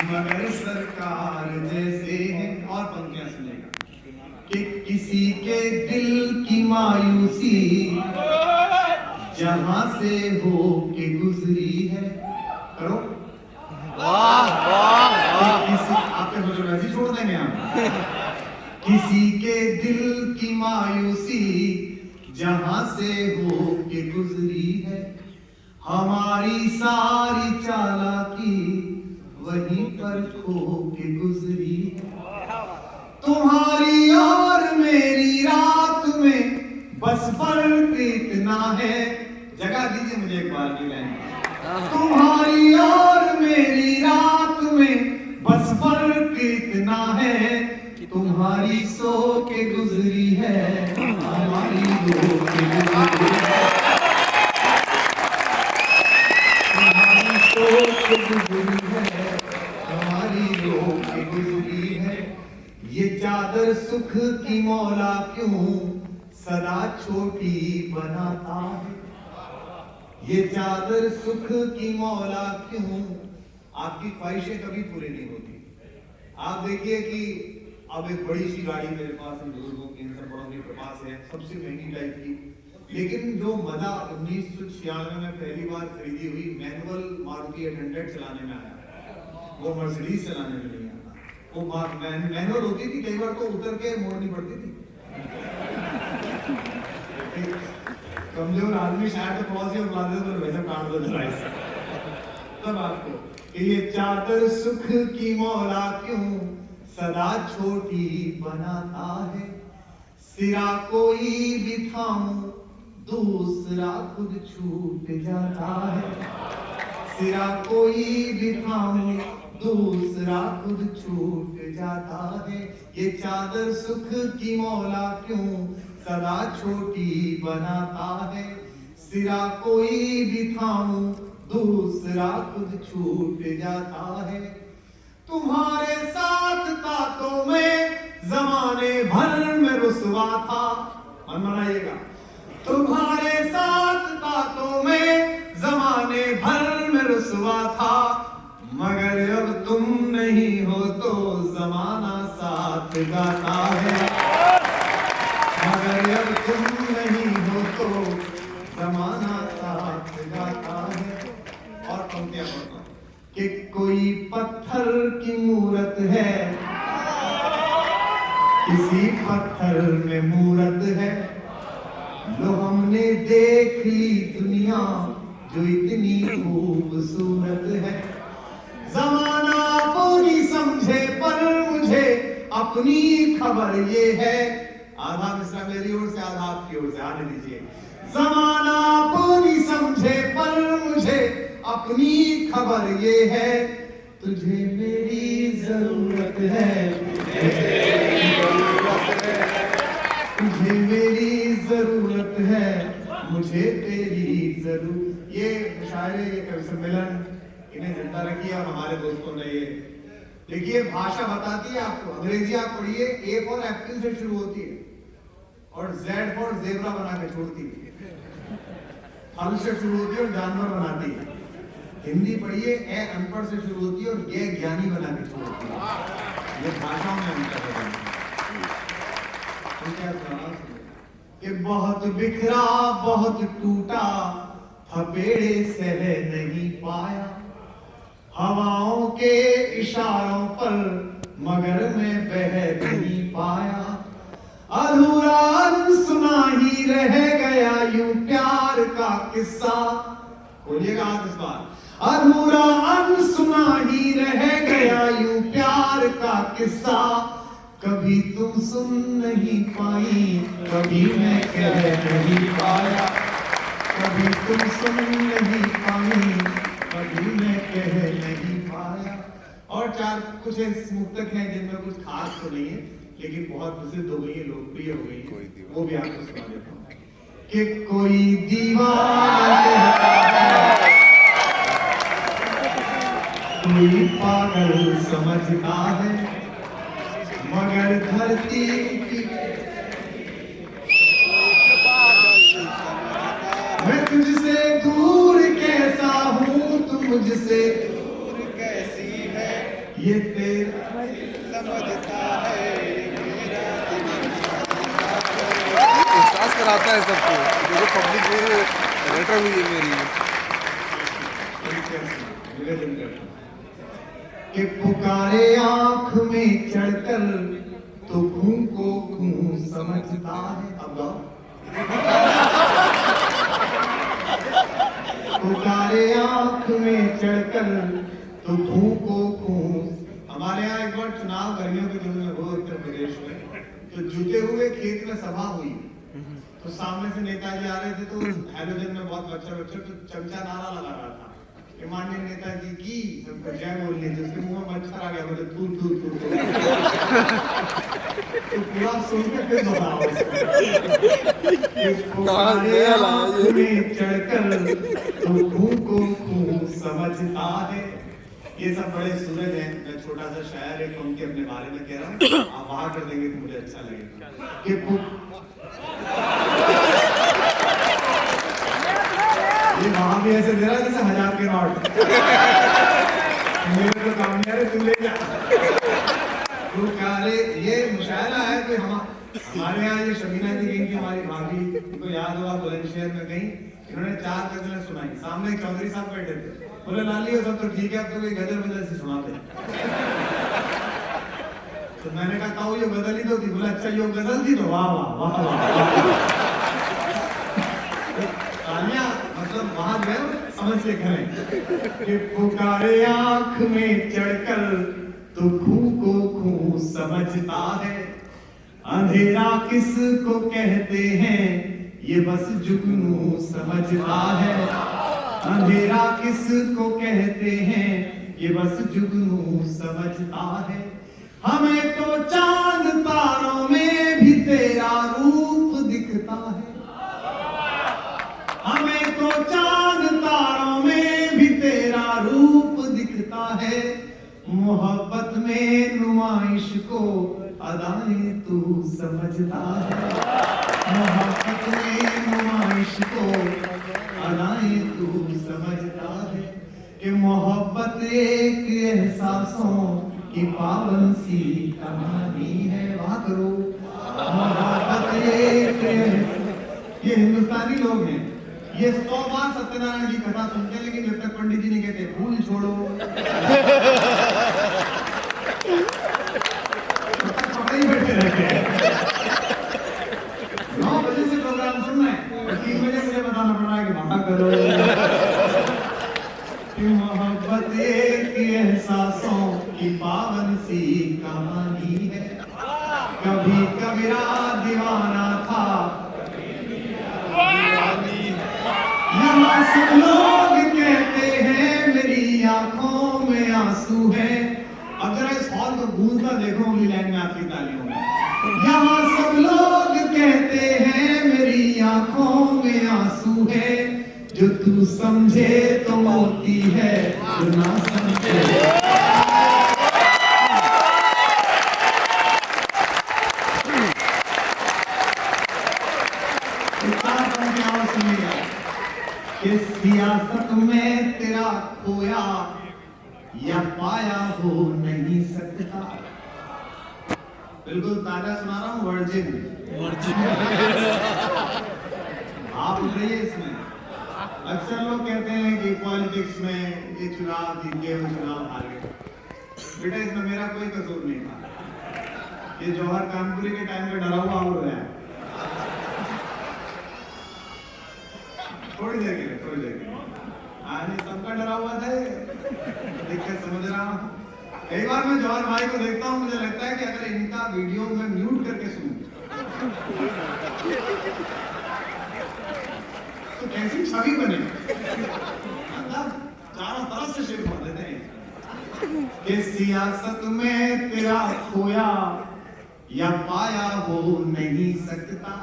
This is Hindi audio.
मगर सरकार जैसे हैं। और पंक्तियां सुनेगा कि किसी के दिल की मायूसी जहां से हो के गुजरी है। करो वाह वाह वाह। आपके मुझे वैसे छोड़ देंगे हम। किसी के दिल की मायूसी जहां से हो के गुजरी है, हमारी सारी चालाकी वहीं पर खो के गुजरी है। तुम्हारी और मेरी रात में बस फर्क इतना है। जगह दीजिए मुझे एक बार की लाइन। तुम्हारी और मेरी रात में बस फर्क इतना है, तुम्हारी सो के गुजरी है, हमारी रो के गुजरी है। तुम्हारी सो के गुजरी है, हमारी रो के गुजरी है। ये चादर सुख की मौला क्यों सदा छोटी बनाता है। ये चादर सुख की मौला क्यों। आपकी ख्वाहिशें कभी पूरी नहीं होती। आप देखिए कि अब एक बड़ी सी गाड़ी मेरे पास है, बुजुर्गों की, बड़ों के पास है, सबसे महंगी टाइप की, लेकिन जो मजा 1996 में पहली बार खरीदी हुई मैनुअल मारुति 800 चलाने में आया, वो मर्सिडीज चलाने में नहीं आता। वो मैनुअल होती थी, कई बार तो उतर के मोड़नी पड़ती थी। कमजोर आदमी शायद तो पहुंचे और बात तो वैसे काट दो तब आपको कि ये चादर सुख की मौला क्यों सदा छोटी बनाता है। सिरा कोई भी थामो दूसरा खुद छूट जाता है। सिरा कोई भी थामो दूसरा खुद छूट जाता है। ये चादर सुख की मौला क्यों सदा छोटी बनाता है। सिरा कोई भी थामो दूसरा खुद छूट जाता है। तुम्हारे साथ था तो मैं जमाने भर में रुसवा था। मन मनाइएगा। तुम्हारे साथ था तो मैं जमाने भर में रुसवा था, मगर अब तुम नहीं हो तो जमाना साथ गाता है। मगर अब तुम नहीं हो तो जमाना साथ गाता है। और पंक्तियां पढ़ता हूं कि कोई पत्थर की मूरत है, किसी पत्थर में मूरत है। लो हमने देख ली दुनिया जो इतनी खूबसूरत है। जमाना पूरी समझे पर मुझे अपनी खबर ये है। आधा मिसरा मेरी ओर से, आधा आपकी ओर से, आने दीजिए। जमाना पूरी समझे पर मुझे अपनी खबर ये है। तुझे मेरी जरूरत है, तुझे मेरी जरूरत है, मुझे तेरी जरूरत। ये मुशायरे, ये कवि सम्मेलन इन्हें जिंदा रखिए और हमारे दोस्तों ने ये देखिए। भाषा बताती है आपको। अंग्रेजी आप पढ़िए, ए फॉर एप्पल से शुरू होती है और जेड फॉर जेब्रा बना के छोड़ती है। फल से शुरू होती है और जानवर बनाती है। हिंदी पढ़िए, ए अनपढ़ से शुरू होती है और ये ज्ञानी बना के छोड़ती है। ये भाषाओं में अंतर है। कि बहुत बिखरा बहुत टूटा, थपेड़े सह नहीं पाया। हवाओं के इशारों पर मगर मैं बह नहीं पाया। अधूरा सुना ही रह गया यूं प्यार का किस्सा। बोलिएगा आप इस बार। अधूरा अनसुना ही रह गया यूं प्यार का किस्सा। कभी तुम सुन नहीं पाई, कभी मैं कह नहीं पाया। कभी तुम सुन नहीं पाई, कभी मैं कह नहीं पाया। और चार कुछ मुक्तक हैं जिनमें कुछ खास तो नहीं है, लेकिन बहुत प्रसिद्ध हो गई है, लोकप्रिय हो गई है, वो भी आपको सुना देता हूँ। कि कोई दीवाना कहता है, कोई पागल समझता है, मगर धरती की मैं तुझसे दूर कैसा ये तेरा समझता है ये मेरा दिल एहसास कराता है सबको। देखो पब्लिक मेरे लेटर हुई है मेरी। निवेदन करता हूं कि पुकारे आंख में चढ़कर तो खून को खून समझता है। अब गाओ। पुकारे आंख में चढ़कर तो खून को खून। हमारे यहाँ एक बार चुनाव गर्मियों के दिनों में हुआ उत्तर प्रदेश में, तो जुटे हुए खेत में सभा हुई, तो सामने से नेताजी आ रहे थे, तो हैलोजन में बहुत बच्चा तो चमचा नारा लगा रहा था कि माननीय नेताजी की सबको जय बोलनी थी। उसके मुंह में मच्छर आ गया, बोले तू तू तू तू। तो पूरा सुन के फिर बताओ में चढ़कर तो खून को खून समझता है। ये सब बड़े सूरज हैं। मैं छोटा सा शायर एक पंक्ति अपने बारे में कह रहा हूँ, आप वहां कर देंगे तो मुझे अच्छा लगेगा कि ये वहां भी ऐसे दे रहा है जैसे 1000 के नोट। मेरे तो काम नहीं आ रहे, तू ले जा। तो क्या रे, ये मुशायरा है कि हमारे यहाँ ये शमीना जी गई थी, हमारी भाभी को याद होगा, बुलंदशहर में गई, इन्होंने 4 गजलें सुनाई। सामने एक चौधरी साहब बैठे थे, बोले लाली हो सब तो ठीक है, अब तो कोई गजल बदल से सुनाते। तो मैंने कहा ताऊ ये गजल ही तो थी। बोला अच्छा ये गजल थी तो वाह वाह वाह वाह। तालियां मतलब वहां जो है समझ के करें कि पुकारे आंख में चढ़कर तो खून को खून समझता है। अंधेरा किसको कहते हैं ये बस जुगनू समझता है। अंधेरा किसको कहते हैं ये बस जुगनू समझता है। हमें तो चांद तारों में भी तेरा रूप दिखता है। हमें तो चांद तारों में भी तेरा रूप दिखता है। मोहब्बत में नुमाइश को अदाएं तू समझता है। मोहब्बत में नुमाइश को अदाएं तू समझता है कि मोहब्बत एक एहसासों की पावन सी कहानी है। वाह करो। मोहब्बत एक, ये हिंदुस्तानी लोग हैं, ये 100 बार सत्यनारायण की कथा सुनते हैं, लेकिन जब तक पंडित जी नहीं कहते फूल छोड़ो पकड़े ही बैठे रहते हैं। 9 बजे से प्रोग्राम सुनना है, 3 बजे मुझे बताना पड़ रहा है कि बाबा करो कि मोहब्बत एक एहसासों की पावन सी कहानी है। कभी कबीरा दीवाना था, यहाँ सब लोग कहते हैं मेरी आंखों में आंसू है। अगर इस हॉल को गूंजता देखो अगली लाइन में आपकी तालियों में। यहाँ सब लोग कहते हैं मेरी आंखों में आंसू है। जो तू समझे तो मोती है, जो ना समझे कि सियासत में तेरा खोया या पाया हो नहीं सकता। बिल्कुल ताजा सुना रहा हूं, वर्जिन आप उठ रही है इसमें। अक्सर लोग कहते हैं कि पॉलिटिक्स में ये चुनाव जीत गए, वो चुनाव हार गए। बेटा इसमें मेरा कोई कसूर नहीं था। ये जौहर कानपुरी के टाइम पे डरा हुआ हो रहा है। थोड़ी देर के लिए आज सबका डरा हुआ था, दिक्कत समझ रहा हूँ। कई बार मैं जौहर भाई को देखता हूँ, मुझे लगता है कि अगर इनका वीडियो में म्यूट करके सुनूं तो कैसी छवि बने। चारों तरफ से शेर कर देते हैं कि सियासत में तेरा खोया या पाया हो नहीं सकता।